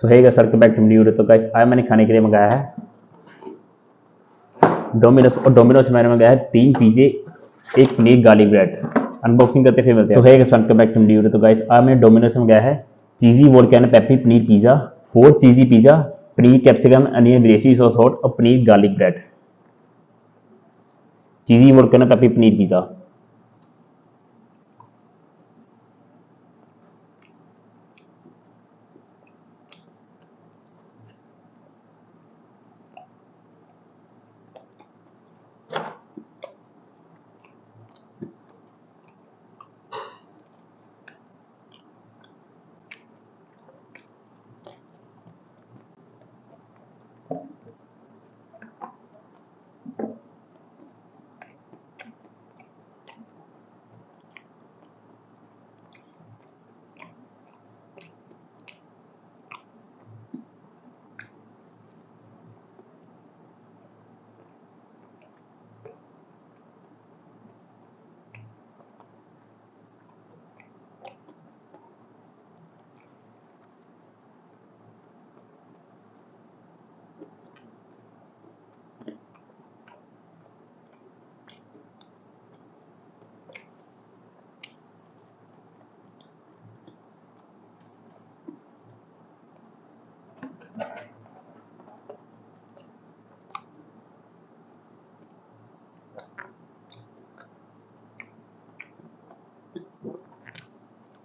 सो है सर के बैक टू न्यू। तो गाइस आज मैंने खाने के लिए मंगाया है डोमिनोज, और डोमिनोज से मैंने मंगाया है 3 पिज़्ज़े, एक पनीर गार्लिक ब्रेड। अनबॉक्सिंग करते फिर मिलते हैं। सो है सर के बैक टू न्यू। तो गाइस आज मैंने डोमिनोज से मंगाया है cheesy volcano peppery paneer pizza, 4 cheesy pizza, paneer capsicum onion विदेशी सॉस हॉट और paneer garlic bread. Cheesy volcano peppery paneer pizza.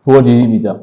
Four cheesy pizza.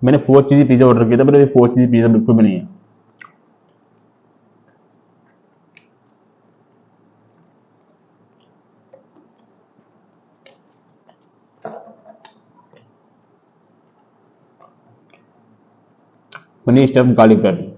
मैंने 4 चीज़ी पिज़्ज़ा ऑर्डर किया था, पर ये 4 चीज़ी पिज़्ज़ा बिल्कुल भी नहीं है। Paneer stuff garlic bread.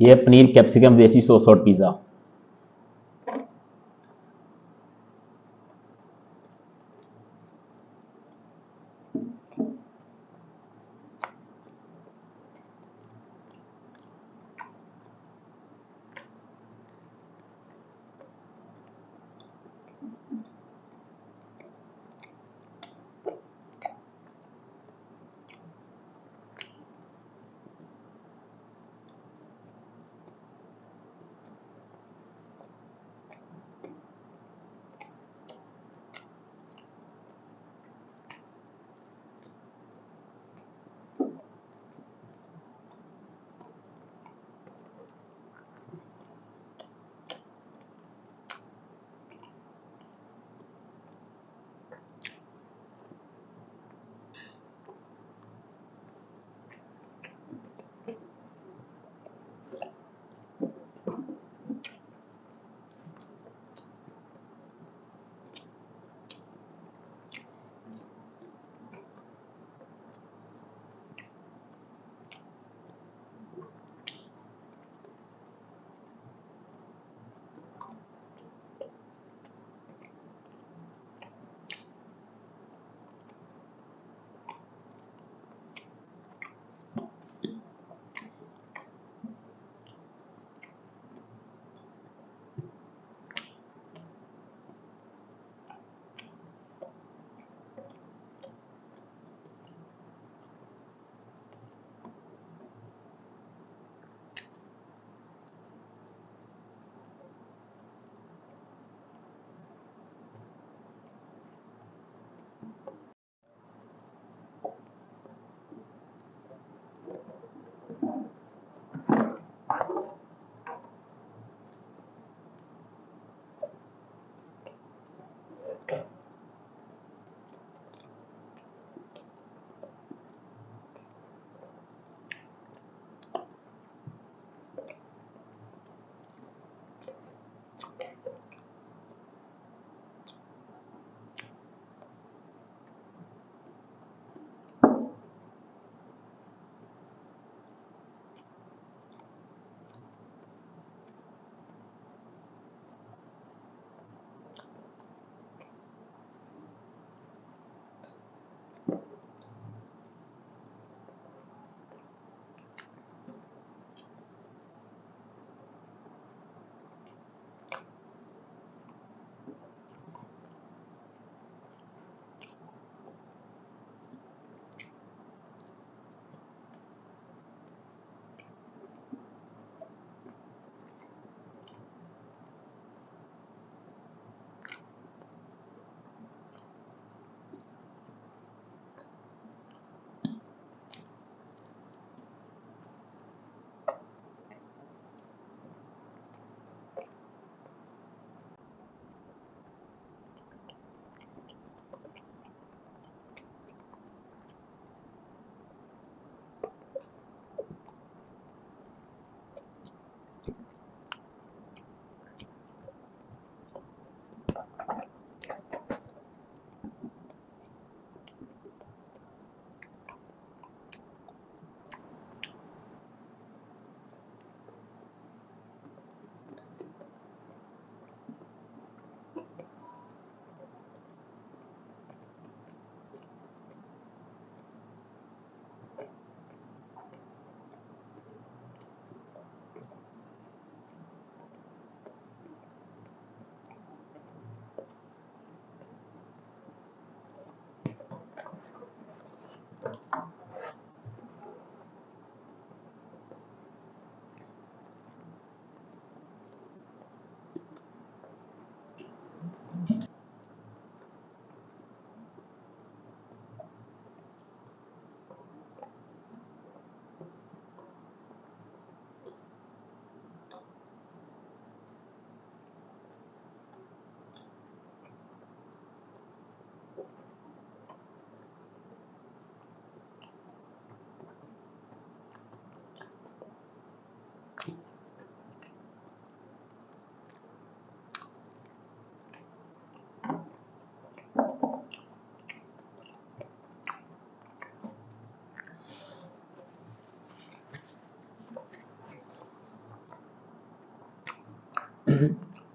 ये पनीर कैप्सिकम विदेशी सॉस हॉट पिज़्ज़ा।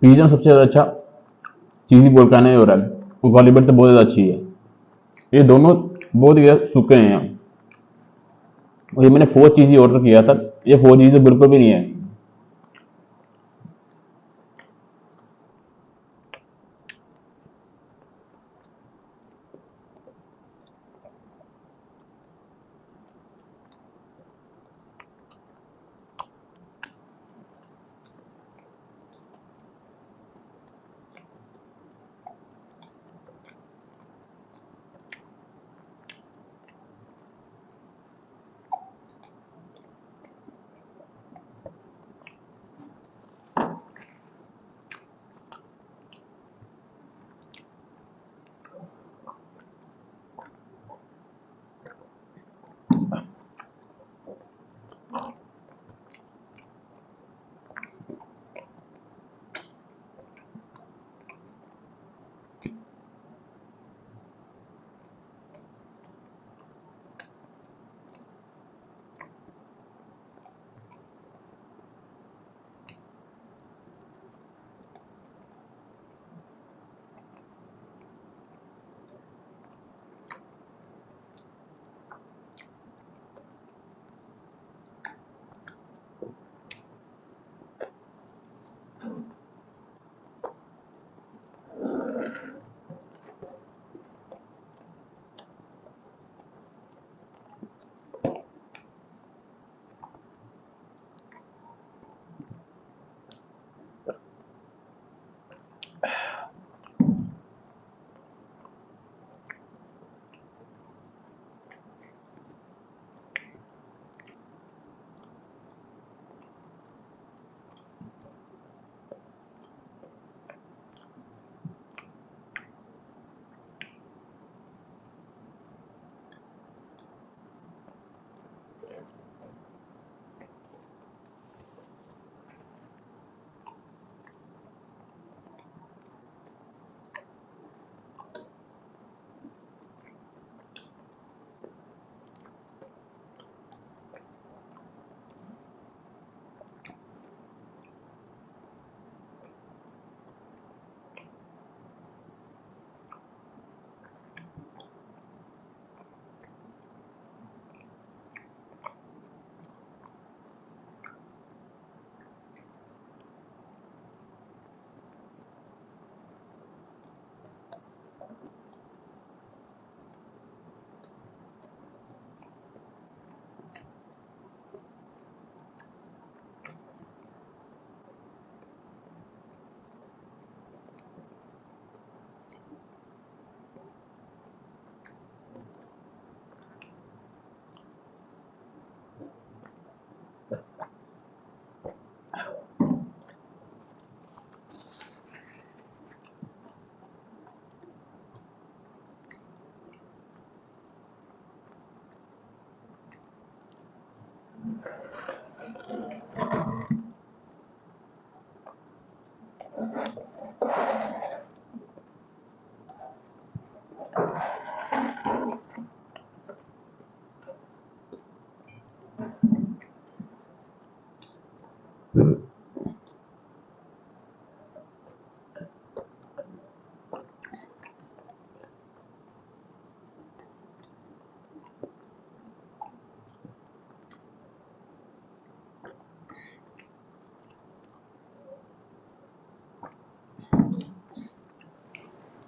पिज्जा में सबसे ज़्यादा अच्छा चीज़ी वोल्कानो ही हो रहा है, और गार्लिक ब्रेड तो बहुत ज़्यादा अच्छी है। ये दोनों बहुत ही ज़्यादा सूखे हैं। और ये मैंने 4 चीज़ी ऑर्डर किया था, ये 4 चीज़ी तो बिल्कुल भी नहीं है।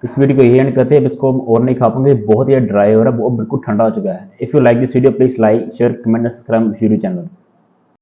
इस वीडियो को यही एंड करते हैं। अब इसको हम और नहीं खा पाएंगे, बहुत ही ड्राई हो रहा है, वो बिल्कुल ठंडा हो चुका है। If you like this video please like share comment subscribe YouTube channel.